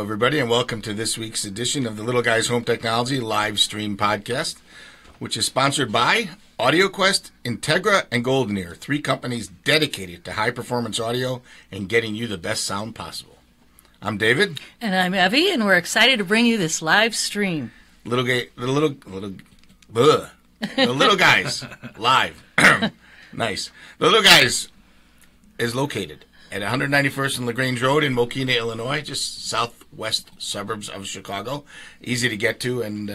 everybody, and welcome to this week's edition of the Little Guys Home Technology live stream podcast, which is sponsored by AudioQuest, Integra, and Golden Ear, three companies dedicated to high-performance audio and getting you the best sound possible. I'm David. And I'm Evie, and we're excited to bring you this live stream. The Little Guys live. Nice. The Little Guys is located at 191st and LaGrange Road in Mokina, Illinois, just southwest suburbs of Chicago. Easy to get to and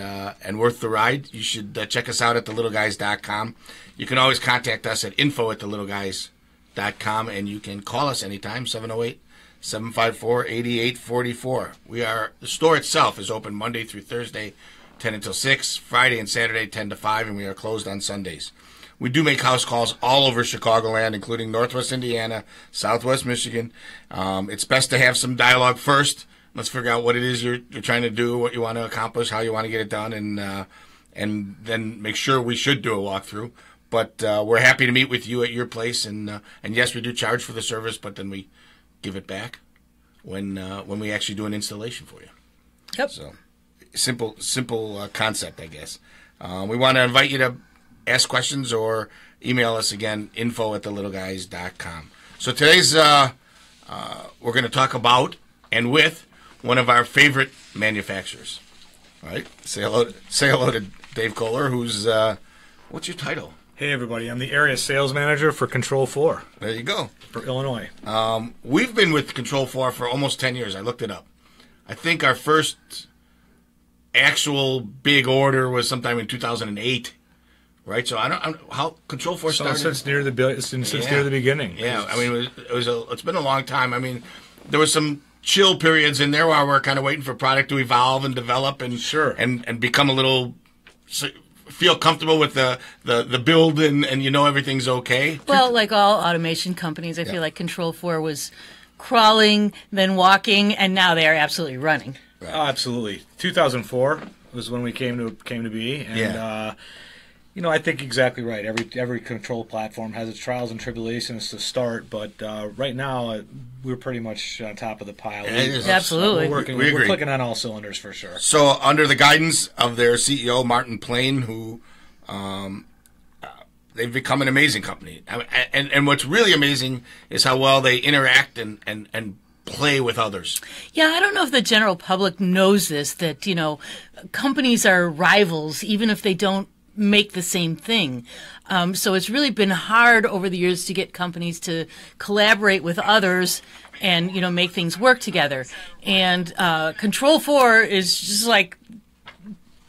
worth the ride. You should check us out at thelittleguys.com. You can always contact us at info@thelittleguys.com, and you can call us anytime, 708-754-8844. The store itself is open Monday through Thursday, 10 until 6, Friday and Saturday, 10 to 5, and we are closed on Sundays. We do make house calls all over Chicagoland, including Northwest Indiana, Southwest Michigan. It's best to have some dialogue first. Let's figure out what it is you're trying to do, what you want to accomplish, how you want to get it done, and then make sure we should do a walkthrough. But we're happy to meet with you at your place, and yes, we do charge for the service, but then we give it back when we actually do an installation for you. Yep. So simple concept, I guess. We want to invite you to ask questions or email us again, info@thelittleguys.com. So today's we're going to talk about and with one of our favorite manufacturers. All right, say hello to Dave Koller, who's what's your title? Hey everybody, I'm the area sales manager for Control4. There you go. For Illinois. We've been with Control4 for almost 10 years. I looked it up. I think our first actual big order was sometime in 2008. Right, so how Control4 started since near the beginning. Yeah, I mean it's been a long time. I mean, there was some chill periods in there while we're kind of waiting for product to evolve and develop and and become a little feel comfortable with the build and everything's okay. Well, like all automation companies, I feel like Control4 was crawling, then walking, and now they are absolutely running. Right. Oh, absolutely. 2004 was when we came to be, and I think exactly right. Every control platform has its trials and tribulations to start, but right now we're pretty much on top of the pile. Absolutely. We're clicking on all cylinders for sure. So under the guidance of their CEO, Martin Plain, who they've become an amazing company. And what's really amazing is how well they interact and play with others. Yeah, I don't know if the general public knows this, that, companies are rivals, even if they don't make the same thing. So it's really been hard over the years to get companies to collaborate with others and, make things work together. And Control4 is just like,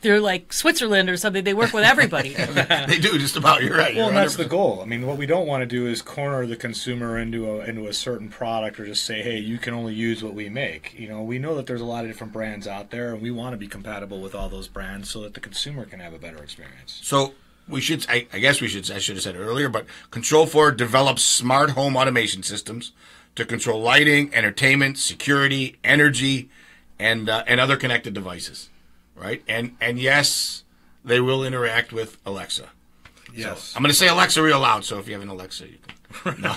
they're like Switzerland or something. They work with everybody. They do, just about. You're right. Well, and that's the goal. I mean, what we don't want to do is corner the consumer into a certain product or just say, hey, you can only use what we make. We know that there's a lot of different brands out there, and we want to be compatible with all those brands so that the consumer can have a better experience. So I should have said it earlier, but Control4 develops smart home automation systems to control lighting, entertainment, security, energy, and other connected devices. Right, and yes, they will interact with Alexa. Yes, so I'm going to say Alexa real loud. So if you have an Alexa, you can. No.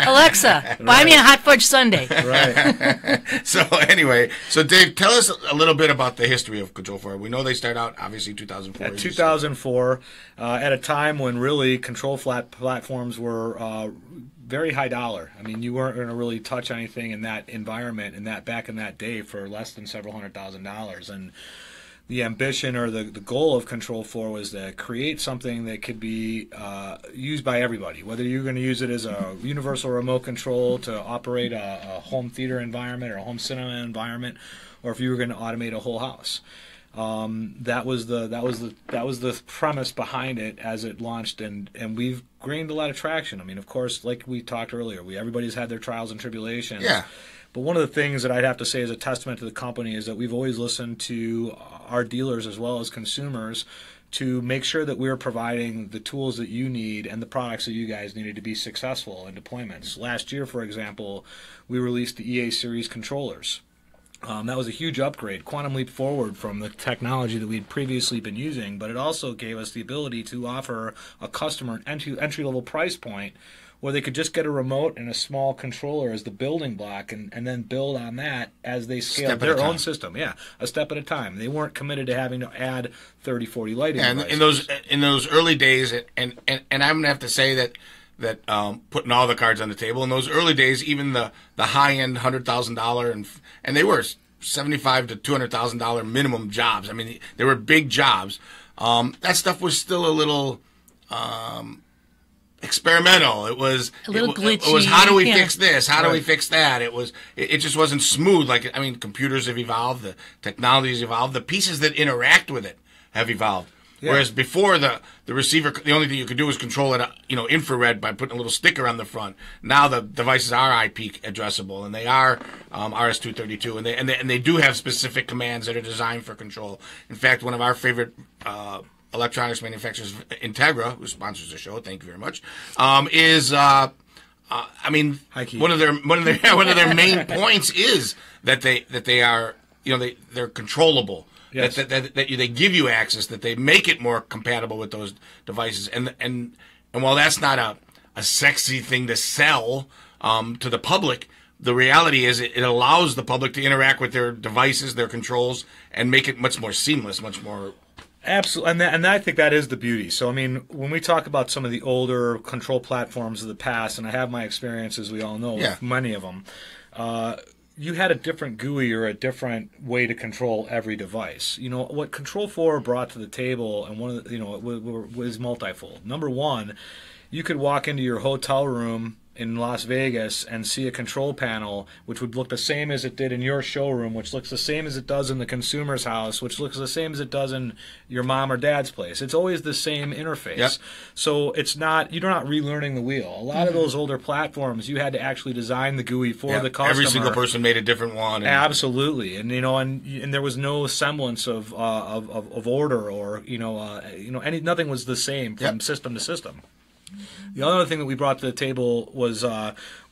Alexa, buy me a hot fudge sundae. Right. So anyway, Dave, tell us a little bit about the history of Control4. We know they started out obviously 2004. At 2004, at a time when really control platforms were very high dollar. I mean, you weren't going to really touch anything in that environment back in that day for less than several $100,000. And the ambition or the goal of Control4 was to create something that could be used by everybody, whether you're going to use it as a universal remote control to operate a home theater environment or a home cinema environment, or if you were going to automate a whole house. That was the premise behind it as it launched, and we've gained a lot of traction. I mean, of course, like we talked earlier, everybody's had their trials and tribulations. Yeah. But one of the things that I'd have to say is a testament to the company is that we've always listened to our dealers as well as consumers to make sure that we're providing the tools that you need and the products that you guys needed to be successful in deployments. Last year, for example, we released the EA Series controllers. That was a huge upgrade, quantum leap forward from the technology that we'd previously been using, but it also gave us the ability to offer a customer an entry-level price point where they could just get a remote and a small controller as the building block and then build on that as they scaled their own system. Yeah, a step at a time. They weren't committed to having to add 30, 40 lighting devices. In those early days, and I'm going to have to say that putting all the cards on the table, in those early days, even the high-end $100,000, and they were $75,000 to $200,000 minimum jobs. I mean, they were big jobs. That stuff was still a little experimental. It was a little glitchy. It was how do we fix this? How do we fix that? It just wasn't smooth. Like, I mean, computers have evolved, the technology's evolved, the pieces that interact with it have evolved. Yeah. Whereas before, the receiver, the only thing you could do was control it, infrared by putting a little sticker on the front. Now the devices are IP addressable, and they are RS-232, and they do have specific commands that are designed for control. In fact, one of our favorite electronics manufacturers, Integra, who sponsors the show, thank you very much, is one of their main points is that they are they're controllable. Yes. That they give you access, that they make it more compatible with those devices, and while that's not a sexy thing to sell to the public, the reality is it allows the public to interact with their devices, their controls, and make it much more seamless, much more. Absolutely, and I think that is the beauty. So, I mean, when we talk about some of the older control platforms of the past, and I have my experiences, we all know, with many of them. You had a different GUI or a different way to control every device. What Control4 brought to the table, and one of the, it was multifold. Number one, you could walk into your hotel room in Las Vegas and see a control panel which would look the same as it did in your showroom, which looks the same as it does in the consumer's house, which looks the same as it does in your mom or dad's place. It's always the same interface. Yep. So you're not relearning the wheel. A lot of those older platforms, you had to actually design the GUI for the customer. Every single person made a different one. Absolutely, and there was no semblance of order or nothing was the same from system to system. The other thing that we brought to the table was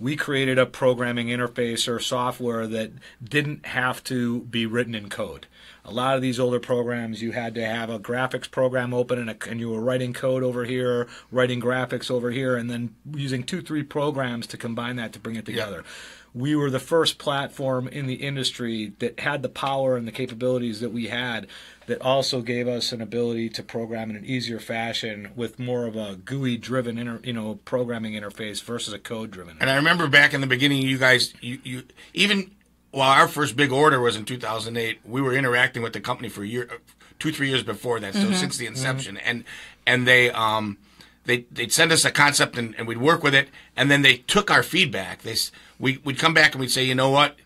we created a programming interface or software that didn't have to be written in code. A lot of these older programs, you had to have a graphics program open and you were writing code over here, writing graphics over here, and then using 2-3 programs to combine that to bring it together. Yep. We were the first platform in the industry that had the power and the capabilities that we had that also gave us an ability to program in an easier fashion with more of a GUI-driven programming interface versus a code-driven. And I remember back in the beginning, you guys, you even while our first big order was in 2008, we were interacting with the company for 2-3 years before that, so since the inception, and they'd send us a concept and we'd work with it, and then they took our feedback. We'd come back and we'd say, you know what?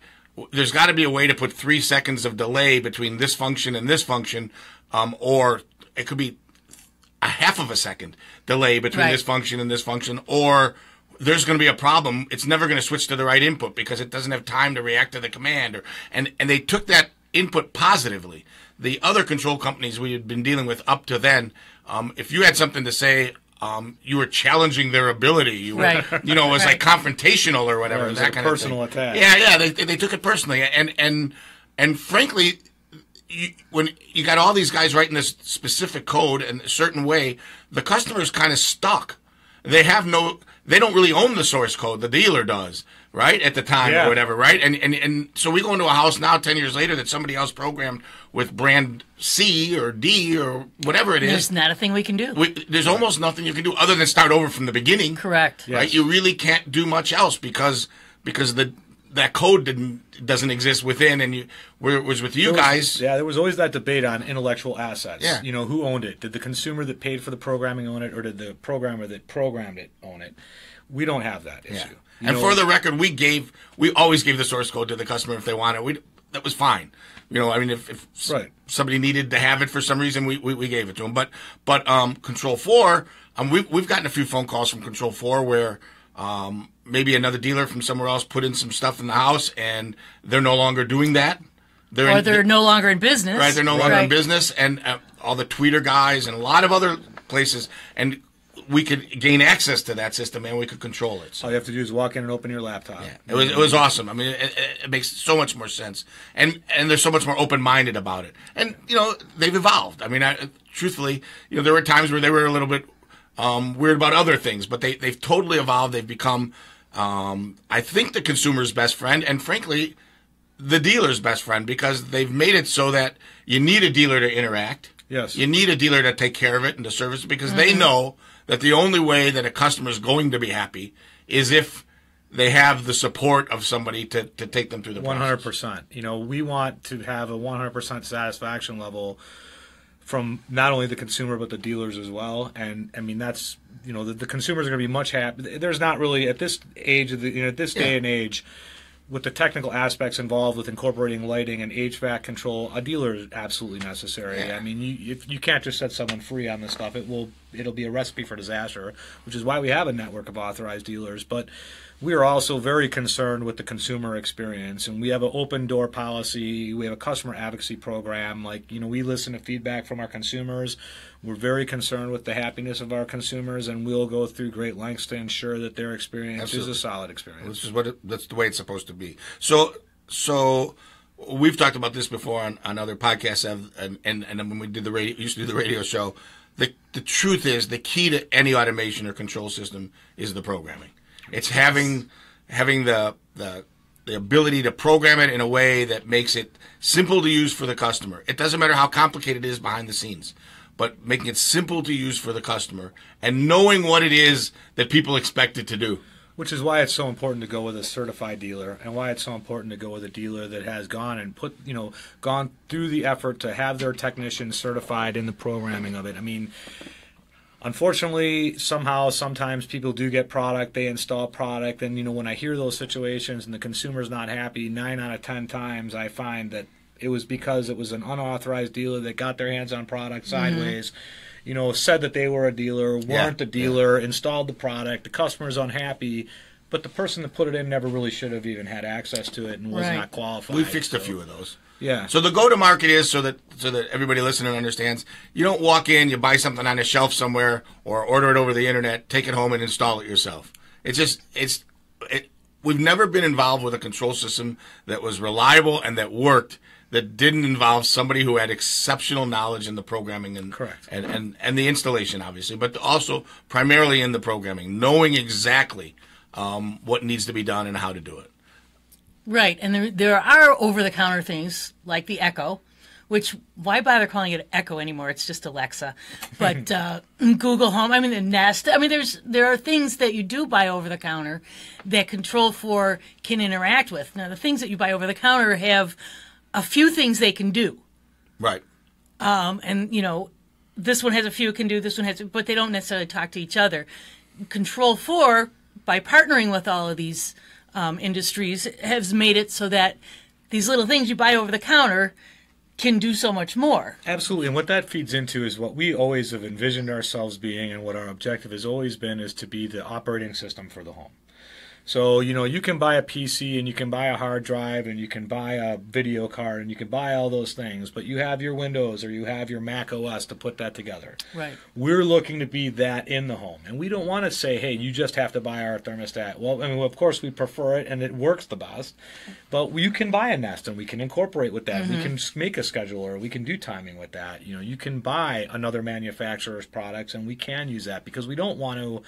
There's got to be a way to put 3 seconds of delay between this function and this function, or it could be a half of a second delay between this function and this function, or there's going to be a problem. It's never going to switch to the right input because it doesn't have time to react to the command. And they took that input positively. The other control companies we had been dealing with up to then, if you had something to say, you were challenging their ability. You were, it was like confrontational or whatever. It was that like kind personal of thing. attack. Yeah. They took it personally, and frankly, when you got all these guys writing this specific code in a certain way, the customer's kind of stuck. They don't really own the source code. The dealer does, right? At the time or whatever, right? And so we go into a house now 10 years later that somebody else programmed with brand C or D or whatever it is. There's not a thing we can do. There's almost nothing you can do other than start over from the beginning. Correct. Right? Yes. You really can't do much else because that code doesn't exist within, and where it was with you guys. There was always that debate on intellectual assets. Yeah. Who owned it? Did the consumer that paid for the programming own it, or did the programmer that programmed it own it? We don't have that issue. And for the record, we always gave the source code to the customer if they wanted. That was fine. If somebody needed to have it for some reason, we gave it to them. But Control4, we've gotten a few phone calls from Control4 where maybe another dealer from somewhere else put in some stuff in the house, and they're no longer doing that. They're no longer in business. Right, they're no longer in business, and all the tweeter guys and a lot of other places, and we could gain access to that system and we could control it. So all you have to do is walk in and open your laptop. Yeah, it was awesome. It makes so much more sense, and they're so much more open-minded about it. And they've evolved. Truthfully, there were times where they were a little bit weird about other things, but they've totally evolved. They've become, I think, the consumer's best friend, and frankly, the dealer's best friend, because they've made it so that you need a dealer to interact. Yes. You need a dealer to take care of it and to service it, because they know that the only way that a customer is going to be happy is if they have the support of somebody to take them through the process. 100%. You know, we want to have a 100% satisfaction level from not only the consumer but the dealers as well. And I mean, that's, you know, the consumers are going to be much happy. There's not really, at this age of the, you know, at this day and age, with the technical aspects involved with incorporating lighting and HVAC control, a dealer is absolutely necessary. Yeah. I mean, you can't just set someone free on this stuff. It'll be a recipe for disaster, which is why we have a network of authorized dealers. But we are also very concerned with the consumer experience, and we have an open door policy. We have a customer advocacy program. Like, you know, we listen to feedback from our consumers. We're very concerned with the happiness of our consumers, and we'll go through great lengths to ensure that their experience is a solid experience. This is that's the way it's supposed to be. So we've talked about this before on other podcasts, and when we did used to do the radio show. The truth is, the key to any automation or control system is the programming. It's having the ability to program it in a way that makes it simple to use for the customer. It doesn't matter how complicated it is behind the scenes, but making it simple to use for the customer and knowing what it is that people expect it to do. Which is why it's so important to go with a certified dealer, and why it's so important to go with a dealer that has gone and gone through the effort to have their technicians certified in the programming of it. I mean, unfortunately, sometimes people do get product, they install product, and, you know, when I hear those situations and the consumer's not happy, 9 out of 10 times I find that it was because it was an unauthorized dealer that got their hands on product sideways. You know, said that they were a dealer, weren't a dealer, installed the product, the customer's unhappy, but the person that put it in never really should have even had access to it and was not qualified. We fixed a few of those. Yeah. So the go-to-market is so that everybody listening understands. You don't walk in, you buy something on a shelf somewhere, or order it over the internet, take it home and install it yourself. We've never been involved with a control system that was reliable and that worked, that didn't involve somebody who had exceptional knowledge in the programming and Correct. and the installation, obviously, but also primarily in the programming, knowing exactly what needs to be done and how to do it. Right, and there are over-the-counter things like the Echo, which, why bother calling it Echo anymore? It's just Alexa. But Google Home, I mean, the Nest. I mean, there are things that you do buy over-the-counter that Control4 can interact with. Now, the things that you buy over-the-counter have a few things they can do. Right. And, you know, this one has a few can do, this one has, but they don't necessarily talk to each other. Control4, by partnering with all of these industries, has made it so that these little things you buy over the counter can do so much more. Absolutely. And what that feeds into is what we always have envisioned ourselves being, and what our objective has always been, is to be the operating system for the home. So, you know, you can buy a PC and you can buy a hard drive and you can buy a video card and you can buy all those things, but you have your Windows or you have your Mac OS to put that together. Right. We're looking to be that in the home. And we don't want to say, hey, you just have to buy our thermostat. Well, I mean, of course we prefer it and it works the best, but you can buy a Nest and we can incorporate with that. We can make a scheduler. We can do timing with that. You know, you can buy another manufacturer's products and we can use that, because we don't want to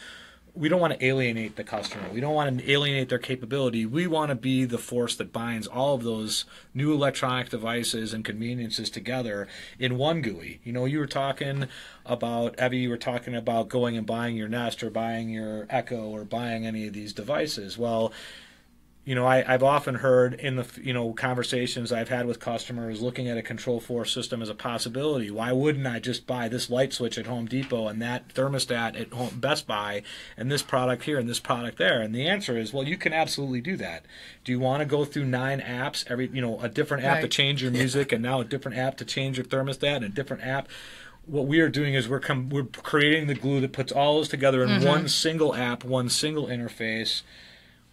alienate the customer. We don't want to alienate their capability. We want to be the force that binds all of those new electronic devices and conveniences together in one GUI. You know, you were talking about, Evie, you were talking about going and buying your Nest or buying your Echo or buying any of these devices. Well, you know, I've often heard in the, you know, conversations I've had with customers looking at a Control4 system as a possibility. Why wouldn't I just buy this light switch at Home Depot and that thermostat at Home Best Buy and this product here and this product there? And the answer is, well, you can absolutely do that. Do you want to go through 9 apps, a different app to change your music and now a different app to change your thermostat and a different app? What we are doing is we're creating the glue that puts all those together in one single app, one single interface,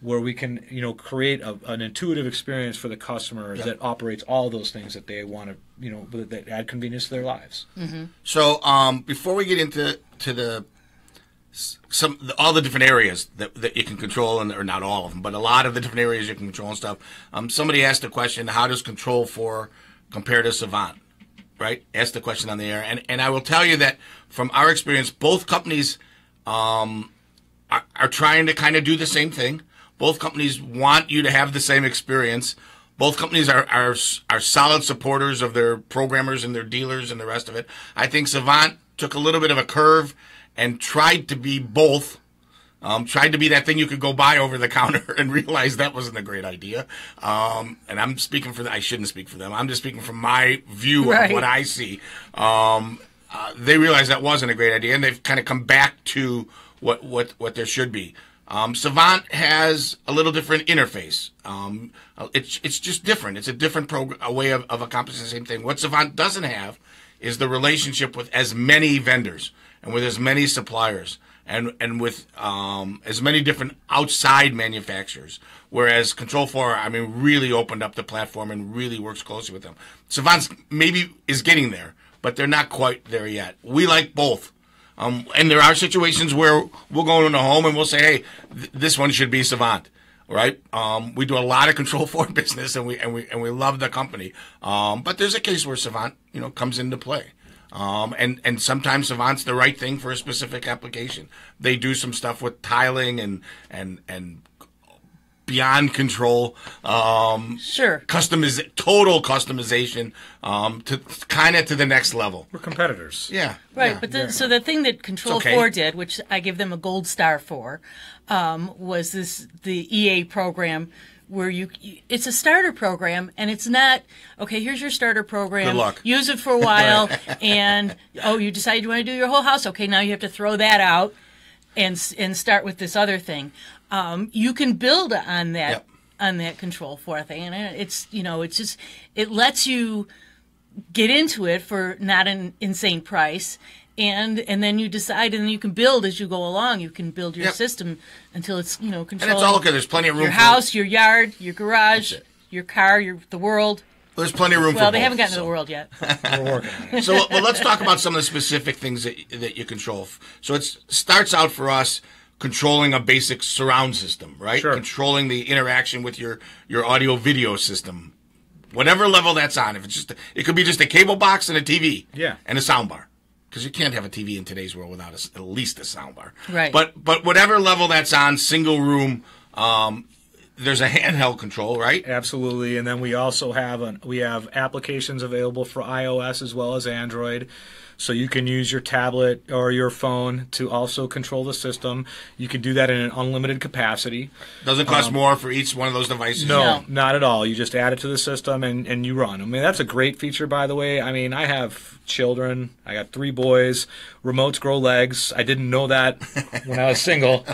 where we can, you know, create an intuitive experience for the customer that operates all those things that they want to, you know, that add convenience to their lives. So before we get into all the different areas that you can control, or not all of them, but a lot of the different areas you can control and stuff, somebody asked the question, how does Control4 compare to Savant? Right? Asked the question on the air. And I will tell you that from our experience, both companies are trying to kind of do the same thing. Both companies want you to have the same experience. Both companies are solid supporters of their programmers and their dealers and the rest of it. I think Savant took a little bit of a curve and tried to be both. Tried to be that thing you could go buy over the counter and realize that wasn't a great idea. And I'm speaking for I shouldn't speak for them. I'm just speaking from my view of what I see. They realized that wasn't a great idea, and they've kind of come back to what there should be. Savant has a little different interface. It's just different. It's a different a way of accomplishing the same thing. What Savant doesn't have is the relationship with as many vendors and with as many suppliers and with as many different outside manufacturers. Whereas Control4, I mean, really opened up the platform and really works closely with them. Savant maybe is getting there, but they're not quite there yet. We like both. And there are situations where we'll go into a home and we'll say, hey, this one should be Savant, right? We do a lot of Control4 business and we love the company. But there's a case where Savant, comes into play. And sometimes Savant's the right thing for a specific application. They do some stuff with tiling and beyond control, total customization, to kind of to the next level. We're competitors. Yeah. Right, but so the thing that Control4 did, which I give them a gold star for, was the EA program where it's a starter program, and it's not, okay, here's your starter program. Good luck. Use it for a while, and, you decided you want to do your whole house. Okay, now you have to throw that out and start with this other thing. You can build on that on that Control4 thing, and it lets you get into it for not an insane price, and then you decide, and then you can build as you go along. You can build your system until it's controlling. And it's all okay. There's plenty of room. Your house, your yard, your garage, your car, the world. There's plenty of room for both. Well, they haven't gotten to the world yet. We're working on it. So let's talk about some of the specific things that you control. So it starts out for us controlling a basic surround system, right? Sure. Controlling the interaction with your audio video system, whatever level that's on. If it's it could be just a cable box and a TV, and a sound bar, because you can't have a TV in today's world without at least a sound bar. Right. But whatever level that's on, single room. There's a handheld control, right? Absolutely, and then we also have applications available for iOS as well as Android. So you can use your tablet or your phone to also control the system. You can do that in an unlimited capacity. Doesn't cost more for each one of those devices? No, not at all. You just add it to the system and you run. I mean, that's a great feature, by the way. I mean, I have children. I got 3 boys. Remotes grow legs. I didn't know that when I was single.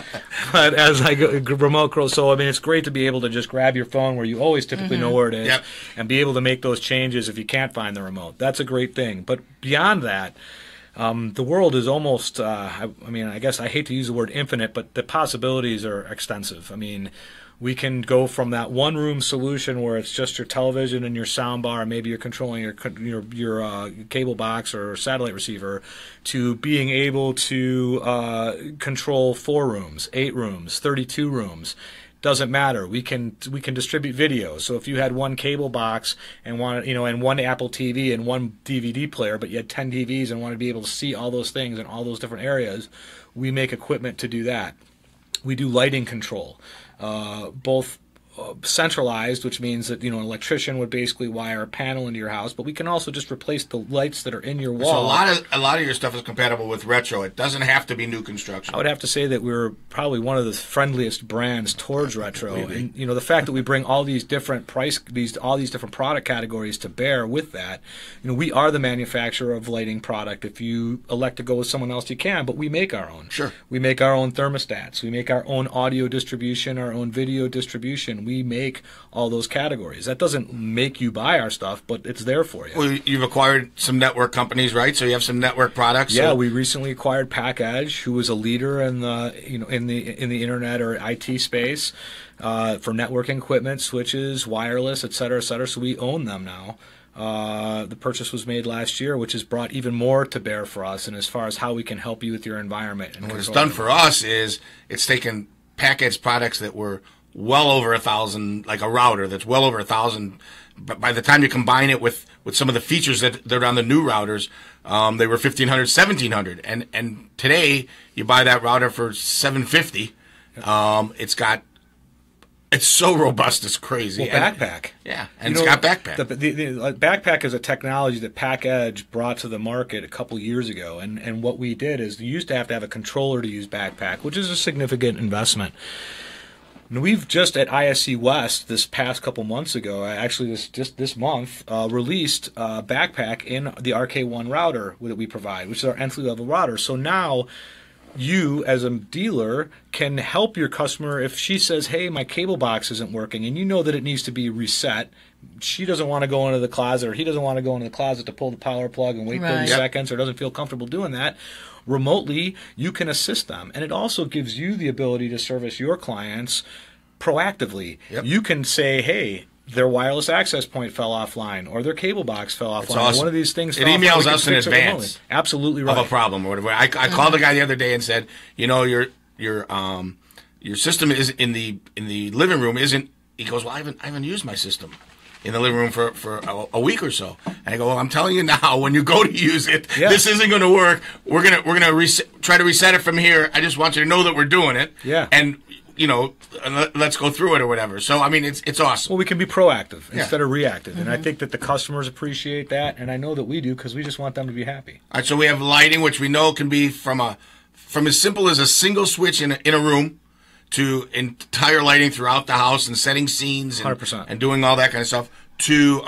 But as I go, remote grows. So, I mean, it's great to be able to just grab your phone where you always typically know where it is and be able to make those changes if you can't find the remote. That's a great thing. But beyond that, the world is almost, I mean, I guess I hate to use the word infinite, but the possibilities are extensive. I mean, we can go from that one-room solution where it's just your television and your sound bar, maybe you're controlling your cable box or satellite receiver, to being able to control 4 rooms, 8 rooms, 32 rooms. Doesn't matter. We can distribute video. So if you had one cable box and wanted, and one Apple TV and one DVD player, but you had 10 TVs and wanted to be able to see all those things in all those different areas, we make equipment to do that. We do lighting control, both centralized, which means that an electrician would basically wire a panel into your house, but we can also just replace the lights that are in your wall. So a lot of your stuff is compatible with retro. It doesn't have to be new construction. I would have to say that we're probably one of the friendliest brands towards retro. And the fact that we bring all these different all these different product categories to bear with that. We are the manufacturer of lighting product. If you elect to go with someone else, you can, but we make our own. Sure. We make our own thermostats. We make our own audio distribution, our own video distribution. We make all those categories. That doesn't make you buy our stuff, but it's there for you. Well, you've acquired some network companies, right? So you have some network products. Yeah, we recently acquired PackEdge, who is a leader in the in the internet or IT space for networking equipment, switches, wireless, et cetera, et cetera. So we own them now. The purchase was made last year, which has brought even more to bear for us, and as far as how we can help you with your environment. And what it's done for us is it's taken PackEdge products that were well over 1,000, like a router that's well over 1,000. But by the time you combine it with some of the features that are on the new routers, they were 1,500, 1,700, and today you buy that router for $750. It's so robust, it's crazy. Well, Backpack. Yeah, and it's got Backpack. The Backpack is a technology that PackEdge brought to the market a couple years ago, and what we did is you used to have a controller to use Backpack, which is a significant investment. And we've just at ISC West this past couple months ago, actually this month, released Backpack in the RK1 router that we provide, which is our entry-level router. So now you, as a dealer, can help your customer if she says, hey, my cable box isn't working, and you know that it needs to be reset. She doesn't want to go into the closet, or he doesn't want to go into the closet to pull the power plug and wait 30 seconds, or doesn't feel comfortable doing that. Remotely, you can assist them. And it also gives you the ability to service your clients proactively. You can say, hey, their wireless access point fell offline, or their cable box fell offline. Awesome. One of these things. It emails us in advance. Absolutely right. Of a problem or whatever. I called the guy the other day and said, your system is in the living room isn't. He goes, well, I haven't used my system in the living room for a week or so. And I go, well, I'm telling you now, when you go to use it, this isn't going to work. We're gonna try to reset it from here. I just want you to know that we're doing it. Yeah. And let's go through it or whatever. So, I mean, it's awesome. Well, we can be proactive instead of reactive. And I think that the customers appreciate that, and I know that we do because we just want them to be happy. All right, so we have lighting, which we know can be from as simple as a single switch in a room to entire lighting throughout the house and setting scenes and, 100%. And doing all that kind of stuff to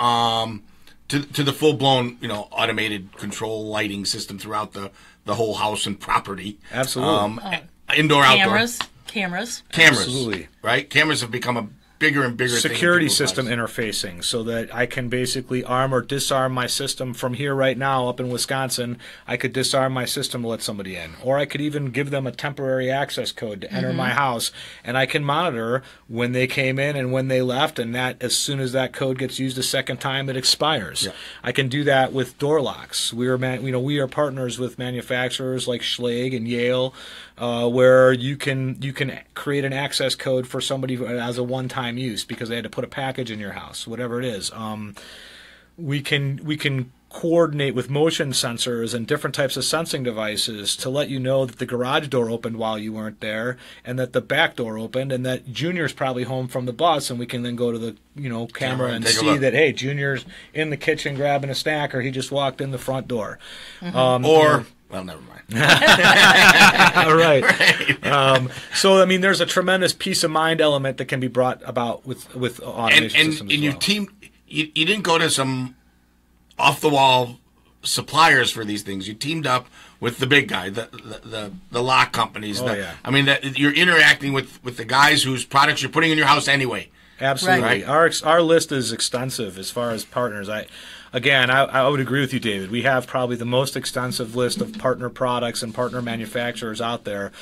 the full-blown, automated control lighting system throughout the whole house and property. Absolutely. Indoor, outdoor. Cameras. Absolutely. Right? Cameras have become a bigger and bigger security system interfacing, so that I can basically arm or disarm my system from here right now up in Wisconsin. I could disarm my system to let somebody in, or I could even give them a temporary access code to enter my house, and I can monitor when they came in and when they left, and that as soon as that code gets used a second time, it expires. Yeah. I can do that with door locks. We are partners with manufacturers like Schlage and Yale, where you can create an access code for somebody as a one-time use because they had to put a package in your house, whatever it is. We can coordinate with motion sensors and different types of sensing devices to let you know that the garage door opened while you weren't there, and that the back door opened, and that Junior's probably home from the bus, and we can then go to the camera and see that, hey, Junior's in the kitchen grabbing a snack, or he just walked in the front door. Well, never mind. Right. So, I mean, there's a tremendous peace of mind element that can be brought about with automation systems. And your team, you didn't go to some off-the-wall suppliers for these things. You teamed up with the big guy, the lock companies. I mean, you're interacting with the guys whose products you're putting in your house anyway. Absolutely. Right. Our list is extensive as far as partners. I would agree with you, David. We have probably the most extensive list of partner products and partner manufacturers out there.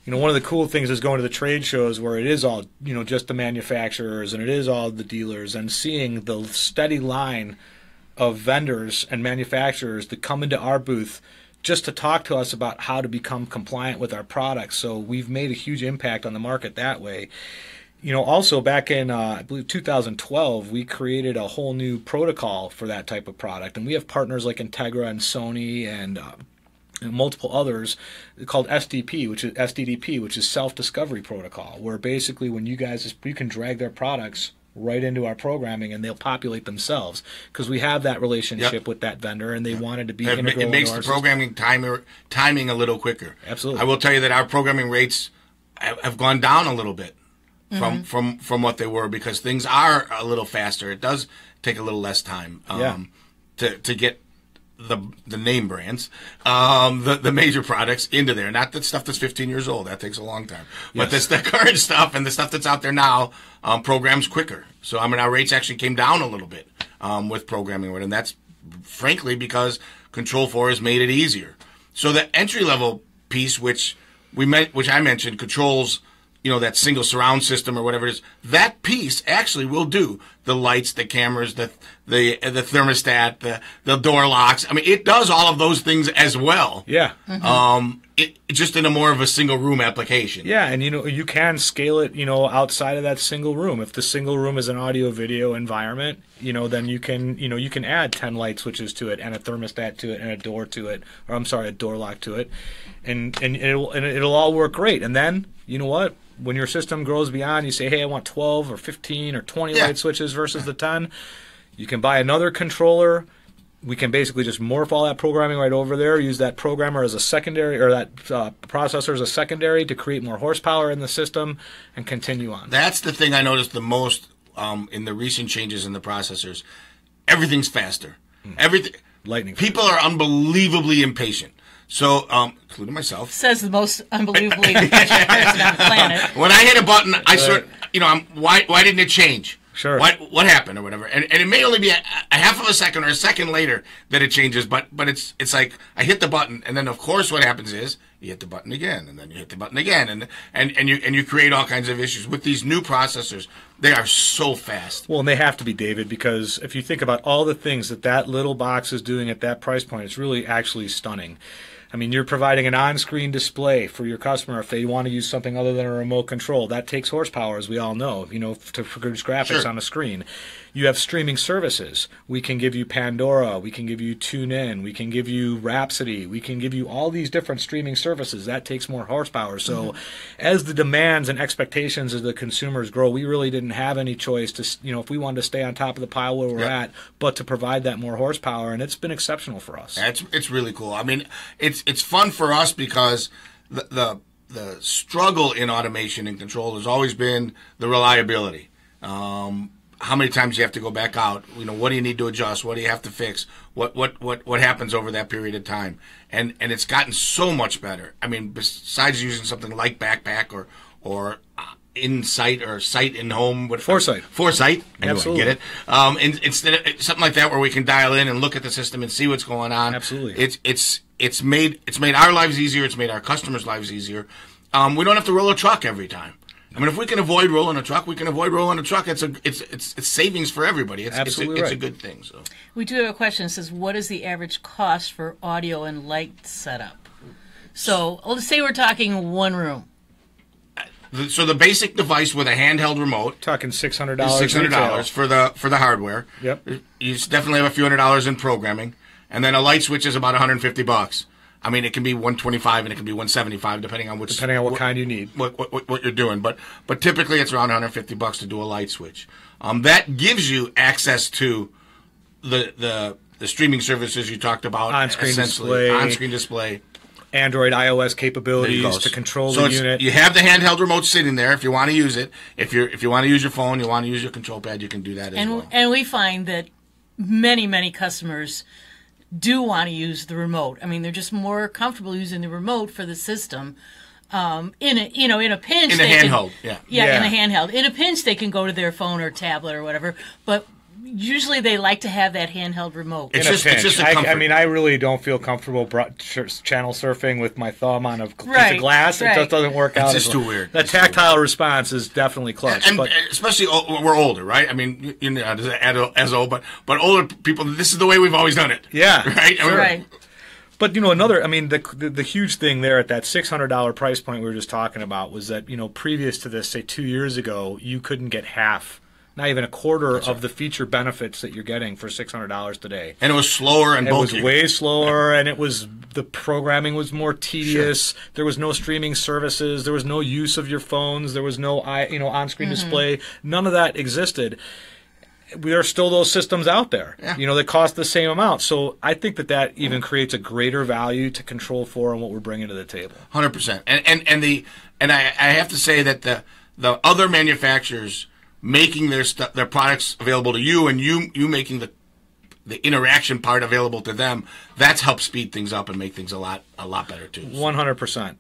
One of the cool things is going to the trade shows where it is all, just the manufacturers and it is all the dealers, and seeing the steady line of vendors and manufacturers that come into our booth just to talk to us about how to become compliant with our products. So we've made a huge impact on the market that way. Also back in, I believe, 2012, we created a whole new protocol for that type of product. And we have partners like Integra and Sony and multiple others called SDDP, which is Self-Discovery Protocol, where basically when you can drag their products right into our programming and they'll populate themselves because we have that relationship with that vendor and they wanted to be integral. It makes the programming timing a little quicker. Absolutely. I will tell you that our programming rates have gone down a little bit. From what they were, because things are a little faster. It does take a little less time to get the name brands, the major products into there. Not the stuff that's 15 years old. That takes a long time. But the current stuff and the stuff that's out there now programs quicker. So, I mean, our rates actually came down a little bit with programming. And that's, frankly, because Control4 has made it easier. So the entry-level piece, which I mentioned, controls that single surround system or whatever it is, that piece actually will do the lights, the cameras, the thermostat, the door locks. I mean, it does all of those things as well. Yeah. It just in a more of a single room application. Yeah, and you can scale it, outside of that single room. If the single room is an audio video environment, then you can add 10 light switches to it and a thermostat to it and a door to it, or I'm sorry, a door lock to it, and it'll all work great. And then you know what? When your system grows beyond, you say, hey, I want 12 or 15 or 20 light switches versus the 10. You can buy another controller. We can basically just morph all that programming right over there, use that programmer as a secondary, or that processor as a secondary to create more horsepower in the system, and continue on. That's the thing I noticed the most in the recent changes in the processors. Everything's faster. Everything. Lightning. People are unbelievably impatient. So, including myself. Says the most unbelievably impatient person on the planet. When I hit a button, why didn't it change? Sure. What happened or whatever, and it may only be a half of a second or a second later that it changes, but it's like I hit the button, and then of course what happens is you hit the button again, and then you hit the button again, and you create all kinds of issues with these new processors. They are so fast. Well, and they have to be, David, because if you think about all the things that little box is doing at that price point, it's really actually stunning. I mean, you're providing an on-screen display for your customer if they want to use something other than a remote control. That takes horsepower, as we all know, to produce graphics on a screen. You have streaming services. We can give you Pandora. We can give you TuneIn. We can give you Rhapsody. We can give you all these different streaming services. That takes more horsepower. So as the demands and expectations of the consumers grow, we really didn't have any choice to, if we wanted to stay on top of the pile where we're at, but to provide that more horsepower, and it's been exceptional for us. It's really cool. I mean, it's fun for us because the struggle in automation and control has always been the reliability. How many times you have to go back out? What do you need to adjust? What do you have to fix? What happens over that period of time? And it's gotten so much better. I mean, besides using something like Backpack or Insight or Sight in Home, Foresight. Anyway, Absolutely. Get it? Instead of something like that where we can dial in and look at the system and see what's going on. Absolutely. It's made our lives easier. It's made our customers' lives easier. We don't have to roll a truck every time. I mean, if we can avoid rolling a truck, we can avoid rolling a truck. It's savings for everybody. It's a good thing. So we do have a question. It says, what is the average cost for audio and light setup? So let's say we're talking one room. So the basic device with a handheld remote, talking $600. $600 for the hardware. Yep. You definitely have a few $100s in programming, and then a light switch is about $150. I mean, it can be $125 and it can be $175 depending on what kind you need, what you're doing. But typically it's around $150 to do a light switch. That gives you access to the streaming services you talked about, on-screen display, Android, iOS capabilities to control the unit. You have the handheld remote sitting there if you want to use it. If you want to use your phone, you want to use your control pad, you can do that as well. And we find that many customers do want to use the remote. I mean, they're just more comfortable using the remote for the system. In a pinch, in a handheld, in a handheld. In a pinch, they can go to their phone or tablet or whatever. But usually, they like to have that handheld remote. It's just a comfort. I mean, I really don't feel comfortable channel surfing with my thumb on a piece of glass. It just doesn't work out. It's just too weird. The tactile response is definitely clutch. And especially we're older, right? I mean, as old, but older people, this is the way we've always done it. Yeah, right. Right. But the huge thing there at that $600 price point we were just talking about was that previous to this, say 2 years ago, you couldn't get half, not even a quarter of the feature benefits that you're getting for $600 today. And it was slower and bulky. It was way slower, and the programming was more tedious. Sure. There was no streaming services. There was no use of your phones. There was no on-screen display. None of that existed. There are still those systems out there. Yeah. That cost the same amount. So I think that even creates a greater value to Control4 and what we're bringing to the table. 100%. And I have to say that the other manufacturers making their products available to you, and you making the interaction part available to them, that's helped speed things up and make things a lot better too. 100%.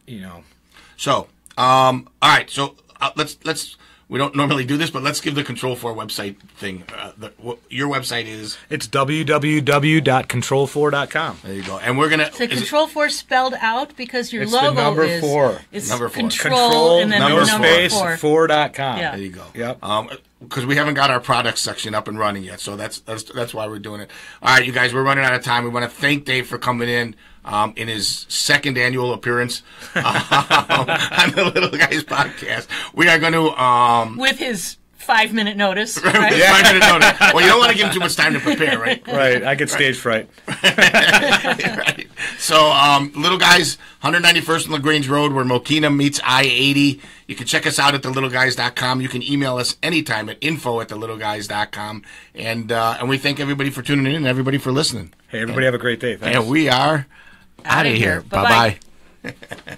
So, all right. So let's we don't normally do this, but let's give the Control4 website thing. Your website is? It's www.control4.com. There you go. And we're going to... So Control4 spelled out because your It's logo the number is... 4. It's Number 4. Control and then number the number space 4. 4.com. Yeah. There you go. Yep. Because we haven't got our product section up and running yet, so that's why we're doing it. All right, you guys, we're running out of time. We want to thank Dave for coming in his second annual appearance on the Little Guys podcast. We are going to With his 5-minute notice. Right? 5-minute notice. Well, you don't want to give him too much time to prepare, right? Right. I get stage fright. Right. So, Little Guys, 191st and LaGrange Road, where Mokina meets I-80. You can check us out at thelittleguys.com. You can email us anytime at info@thelittleguys.com. And we thank everybody for tuning in and everybody for listening. Hey, everybody have a great day. Thanks. And we are out of here. Bye-bye. Bye-bye.